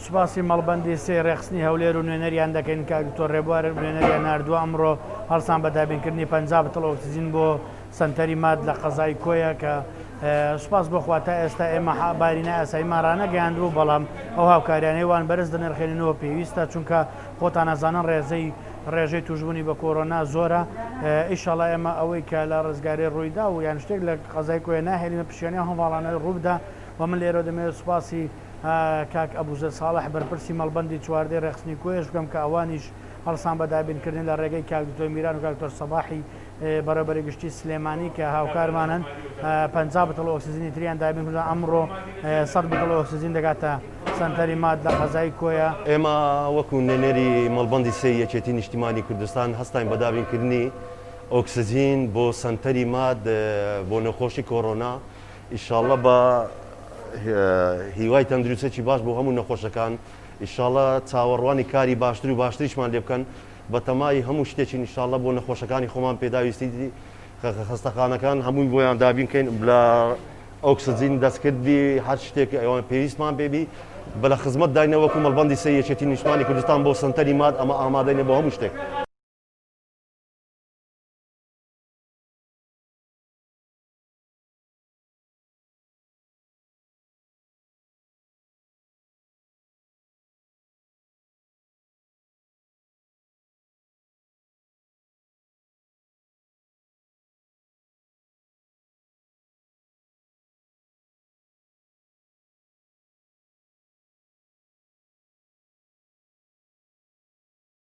سوپاسی مەڵبەندی سێ ڕێخستنی هەولێر و نوێنەریان دەکەین کە دکتۆر ڕێبوار نوێنەریان نردووە ئەمڕۆ هەڵسان بە دابینکردنی 50 بتڵ ئۆکسیجین بۆ سنتەری ماد لە قەزای کۆیە کە سوپاس بۆخوا تا ئێستا ئێمە بارینە ئاساییمان ڕانەگەیاندوو بەڵام ئەو هاوکاریانەیەوان بەرز دەنرخێننەوە پێویستە چونکە خۆتان نەزانن ڕێژەی توشبوونی بە کۆرۆنا زۆرە. ئیشەڵا ئێمە ئەوەی کە لە ڕزگاری ڕوویدا و یان شتێک لە قەزای کۆیە ناهێنینە پشیانە هەواڵانەی ڕووبدا و من لێرە دەمەوێت سوپاسی کاک ئەبوزە ساڵح بەرپرسی مەڵبەندی چواردەی ڕێخستنی کۆیش بکەم کە ئەوانیش هەڵسان بە دابینکردن لە ڕێگەی کاک دکتۆر میران و کاک دکتۆر سەباحی بەڕێبەری گشتی سلێمانی کە هاوکارمانن 50 بتڵ ئۆکسیجینی تریان دابینکردن ئەمڕۆ 100 بتڵ ئۆکسیجین دەگاتە سنتەری ماد لە قەزای کۆیە. ئێمە وەکو نوێنەری مەڵبەندی سێ یەکێتی نیشتیمانی کوردستان هەستین بە دابینکردنی ئۆکسیجین بۆ سنتەری ماد بۆ نەخۆشی کۆرۆنا ئیشاڵڵە بە هیوای تەندروستێکی باش بۆ هەموو نەخۆشەکان ئیشاڵڵە چاوەڕوانی کاری باشتر و باشتریشمان لێ بکەن بە تەمای هەموو شتێکی ئیشاڵڵە بۆ نەخۆشەکانی خۆمان پێداویستی خەستەخانەکان هەمووی بۆیان دابینکەین لە ئۆکسیجین دەستکردی هەر شتێک ئەوان پێویستمان پێبی بە لە خزمەت داینەوە وەکو مەڵبەندی سێ یەکێتی نیشتیمانی کوردستان بۆ سنتەری ماد ئەمە ئامادەینە بۆ هەموو شتێک.